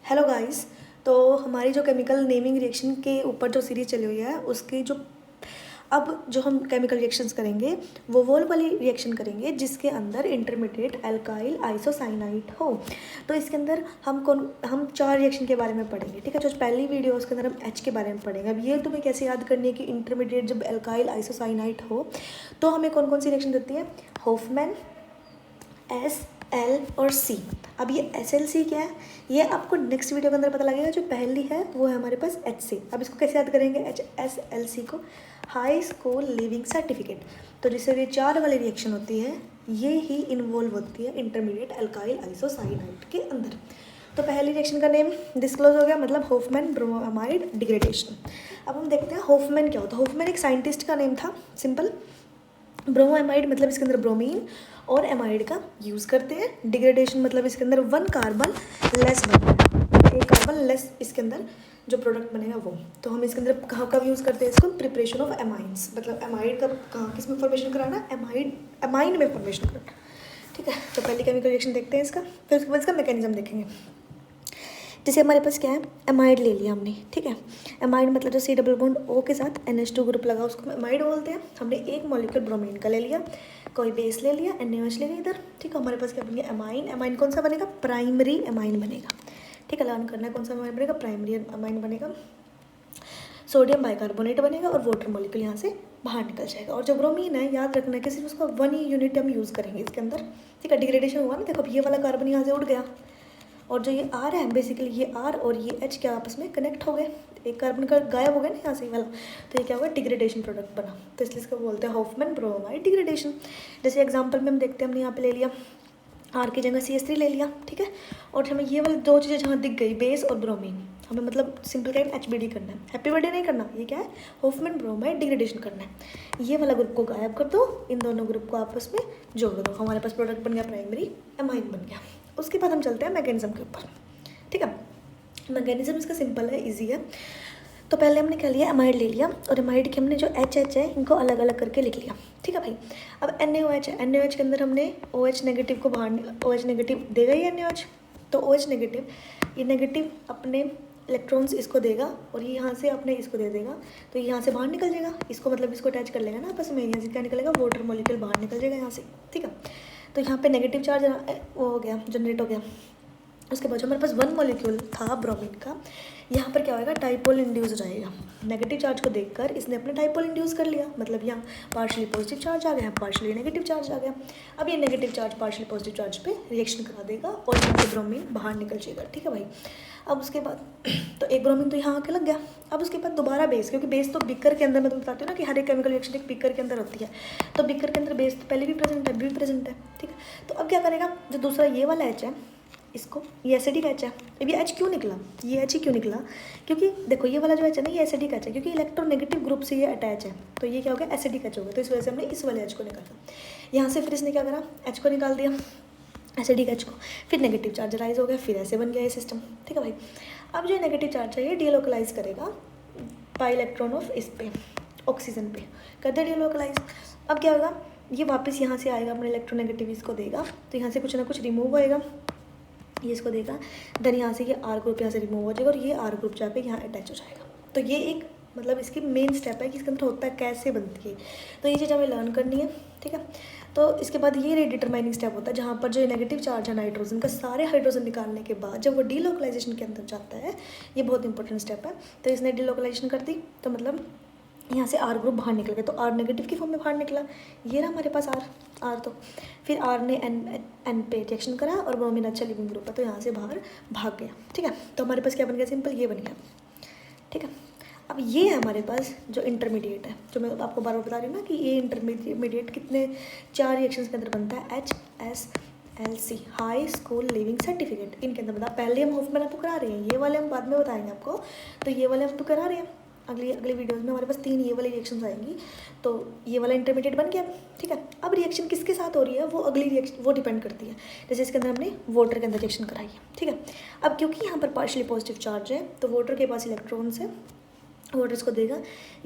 Hello guys. तो हमारी जो केमिकल नेमिंग रिएक्शन के ऊपर जो सीरीज चली हुई है उसकी जो हम केमिकल रिएक्शंस करेंगे वो वाली रिएक्शन करेंगे जिसके अंदर इंटरमीडिएट अल्काइल आइसोसाइनाइड हो। तो इसके अंदर हम 4 रिएक्शन के बारे में पढ़ेंगे, ठीक है। जो पहली वीडियो उसके अंदर हम H के बारे में पढ़ेंगे। अब ये तुम्हें कैसे याद करनी है कि इंटरमीडिएट जब अल्काइल आइसोसाइनाइड हो तो हमें कौन कौन सी रिएक्शन देती है? हॉफमैन, एस, एल और सी। अब ये एस एल सी क्या है ये आपको नेक्स्ट वीडियो के अंदर पता लगेगा। जो पहली है वो है हमारे पास एच सी। अब इसको कैसे याद करेंगे? एच एस एल सी को हाई स्कूल लिविंग सर्टिफिकेट। तो जिससे ये 4 वाली रिएक्शन होती है ये ही इन्वॉल्व होती है इंटरमीडिएट अल्काइल आइसोसाइनाइड के अंदर। तो पहली रिएक्शन का नेम डिस्क्लोज हो गया, मतलब हॉफमैन ब्रोमाइड डिग्रेडेशन। अब हम देखते हैं हॉफमैन क्या होता है। हॉफमैन एक साइंटिस्ट का नेम था, सिंपल। ब्रोमाइड मतलब इसके अंदर ब्रोमीन और एमाइड का यूज़ करते हैं। डिग्रेडेशन मतलब इसके अंदर 1 कार्बन लेस बनता है, 1 कार्बन लेस इसके अंदर जो प्रोडक्ट बनेगा वो। तो हम इसके अंदर कहाँ कब यूज़ करते हैं इसको? प्रिपरेशन ऑफ एमाइंस, मतलब एमाइड का कहाँ किस में फॉर्मेशन कराना? एमाइन में फॉर्मेशन कराना, ठीक है। तो पहली केमिकल रिएक्शन देखते हैं इसका, फिर उसके बाद इसका मैकेनिज्म देखेंगे। जैसे हमारे पास क्या है, एमाइड ले लिया हमने, ठीक है। एमाइड मतलब जो C+O के साथ NH2 ग्रुप लगा उसको एमाइड बोलते हैं। हमने एक मॉलिक्यूल ब्रोमीन का ले लिया, कोई बेस ले लिया, NaOH ले लिया इधर, ठीक है। हमारे पास क्या बन गया? एमाइन। एमाइन कौन सा बनेगा? प्राइमरी एमाइन बनेगा, ठीक है। लर्न करना है कौन सा एमाइन बनेगा? प्राइमरी एमाइन बनेगा। सोडियम बाइकार्बोनेट बनेगा और वाटर मॉलिक्यूल यहाँ से बाहर निकल जाएगा। और जो ब्रोमीन है याद रखना है कि सिर्फ उसका 1 ही यूनिट हम यूज़ करेंगे इसके अंदर, ठीक है। डिग्रेडेशन हुआ ना, देखो अब ये वाला कार्बन यहाँ से उड़ गया और जो ये R है बेसिकली ये R और ये H क्या आपस में कनेक्ट हो गए, एक कार्बन का गायब हो गया ना यहाँ से वाला, तो ये क्या होगा? डिग्रेडेशन प्रोडक्ट बना। तो इसलिए इसको बोलते हैं हॉफमैन ब्रोमाइड डिग्रेडेशन। जैसे एग्जांपल में हम देखते हैं, हमने यहाँ पे ले लिया R की जगह CH3 ले लिया, ठीक है। और हमें ये वाली 2 चीज़ें जहाँ दिख गई, बेस और ब्रोमीन, हमें मतलब सिंपल क्या है? HBD करना है, हैप्पी बर्थडे नहीं करना। ये क्या है? हॉफमैन ब्रोमाइड डिग्रेडेशन करना है। ये वाला ग्रुप को गायब कर दो, इन दोनों ग्रुप को आपस में जोड़ दो, हमारे पास प्रोडक्ट बन गया प्राइमरी एमाइन बन गया। उसके बाद हम चलते हैं मैकेनिज्म के ऊपर, ठीक है। मैकेनिज्म इसका सिंपल है, इजी है। तो पहले हमने क्या लिया? एमाइड ले लिया और एमाइड के हमने जो HH है इनको अलग अलग करके लिख लिया, ठीक है भाई। अब NaOH है, NaOH के अंदर हमने OH नेगेटिव को बाहर, OH नेगेटिव देगा ही NaOH, तो OH नेगेटिव, ये नेगेटिव अपने इलेक्ट्रॉन्स इसको देगा और ये यहाँ से अपने इसको दे देगा, तो ये यहाँ से बाहर निकल जाएगा। इसको मतलब इसको अटैच कर लेगा ना आपस में, यहाँ से क्या निकलेगा? वाटर मॉलिक्यूल बाहर निकल जाएगा यहाँ से, ठीक है। तो यहाँ पे नेगेटिव चार्ज वो हो गया, जनरेट हो गया। उसके बाद जो हमारे पास 1 मॉलिक्यूल था ब्रोमीन का, यहाँ पर क्या होगा? डाइपोल इंड्यूस हो जाएगा। नेगेटिव चार्ज को देखकर इसने अपने डाइपोल इंड्यूस कर लिया, मतलब यहाँ पार्शली पॉजिटिव चार्ज आ गया, पार्शली नेगेटिव चार्ज आ गया। अब ये negative charge partially positive charge पे रिएक्शन करा देगा और यहाँ से ब्रोमीन बाहर निकल जाएगा, ठीक है भाई। अब उसके बाद तो एक ब्रोमीन तो यहाँ आके लग गया। अब उसके बाद दोबारा बेस, क्योंकि बेस तो बिकर के अंदर, मैं तुम्हें बताती हूँ ना कि हर एक केमिकल रिएक्शन एक बिकर के अंदर होती है, तो बिकर के अंदर बेस तो पहले भी प्रेजेंट है, अभी भी प्रेजेंट है, ठीक है। तो अब क्या करेगा? जो दूसरा ये वाला H है इसको, ये एसिडिक H है। अब ये H क्यों निकला? ये H ही क्यों निकला? क्योंकि देखो ये वाला जो H है ना ये एसिडिक H है, क्योंकि इलेक्ट्रोनेगेटिव ग्रुप से ये अटैच है, तो ये क्या हो गया? एसिडिक H हो गया। तो इस वजह से हमने इस वाले H को निकाला। यहाँ से फिर इसने क्या करा? H को निकाल दिया, एसिडिक H को, फिर नेगेटिव चार्ज राइज हो गया, फिर ऐसे बन गया ये सिस्टम, ठीक है भाई। अब जो नेगेटिव चार्ज है ये डीलोकलाइज करेगा पाई इलेक्ट्रॉन ऑफ इस पे, ऑक्सीजन पे कर दे डीलोकलाइज। अब क्या होगा? ये वापस यहाँ से आएगा, अपने इलेक्ट्रोनेगेटिव इसको देगा, तो यहाँ से कुछ ना कुछ रिमूव होएगा, ये इसको देगा, देन यहाँ से ये R ग्रुप यहाँ से रिमूव हो जाएगा और ये R ग्रुप जाके यहाँ अटैच हो जाएगा। तो ये एक मतलब इसकी मेन स्टेप है कि इसके अंदर होता है कैसे बनती है, तो ये चीज़ हमें लर्न करनी है, ठीक है। तो इसके बाद ये डिटरमाइनिंग स्टेप होता है जहाँ पर जो नेगेटिव चार्ज है नाइट्रोजन का, सारे हाइड्रोजन निकालने के बाद जब वो डीलोकलाइजेशन के अंदर जाता है, ये बहुत इंपॉर्टेंट स्टेप है। तो इसने डीलोकलाइजेशन कर दी, तो मतलब यहाँ से R ग्रुप बाहर निकल गया, तो R नेगेटिव की फॉर्म में बाहर निकला, ये रहा हमारे पास R। तो फिर R ने N पे रिएक्शन करा और ब्रोमीन अच्छा लिविंग ग्रुप है, तो यहाँ से बाहर भाग गया, ठीक है। तो हमारे पास क्या बन गया? सिंपल ये बन गया, ठीक है। अब ये है हमारे पास जो इंटरमीडिएट है, जो मैं आपको बार बार बता रही हूँ ना कि ये इंटरमीडिएट कितने 4 रिएक्शंस के अंदर बनता है, HSLC high school leaving certificate. इनके अंदर बता, पहले हम हॉफमैन आपको करा रहे हैं, ये वाले हम बाद में बताएंगे आपको, तो ये वाले हम तो करा रहे हैं। अगली वीडियोस में हमारे पास 3 ये वाली रिएक्शंस आएंगी, तो ये वाला इंटरमीडिएट बन गया, ठीक है। अब रिएक्शन किसके साथ हो रही है वो अगली रिएक्शन वो डिपेंड करती है। जैसे इसके अंदर हमने वाटर के अंदर रिएक्शन कराई है, ठीक है। अब क्योंकि यहाँ पर पार्शली पॉजिटिव चार्ज है, तो वाटर के पास इलेक्ट्रॉन्स है, वाटर इसको देगा,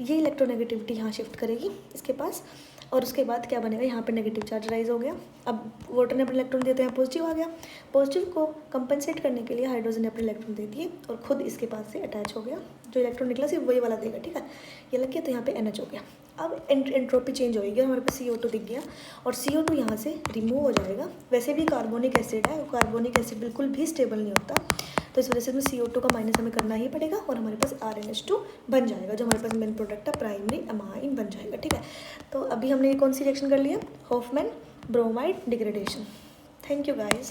ये इलेक्ट्रोनेगेटिविटी यहाँ शिफ्ट करेगी इसके पास, और उसके बाद क्या बनेगा, यहाँ पे नेगेटिव चार्ज राइज हो गया। अब वाटर ने अपने इलेक्ट्रॉन देते हैं, पॉजिटिव आ गया। पॉजिटिव को कंपनसेट करने के लिए हाइड्रोजन ने अपने इलेक्ट्रॉन दे दिए और खुद इसके पास से अटैच हो गया। जो इलेक्ट्रॉन निकला सिर्फ वही वाला देगा, ठीक है। ये लग गया तो यहाँ पे NH हो गया। अब एंट्रोपी चेंज होगी, हमारे पास CO2 दिख गया और CO2 यहाँ से रिमूव हो जाएगा। वैसे भी कार्बोनिक एसिड है, कार्बोनिक एसिड बिल्कुल भी स्टेबल नहीं होता, तो इस वजह से हमें CO2 का माइनस हमें करना ही पड़ेगा और हमारे पास RNH2 बन जाएगा, जो हमारे पास मेन प्रोडक्ट है प्राइमरी अमाइन बन जाएगा, ठीक है। तो अभी हमने कौन सी रिएक्शन कर लिया, Hoffmann bromide degradation. Thank you guys.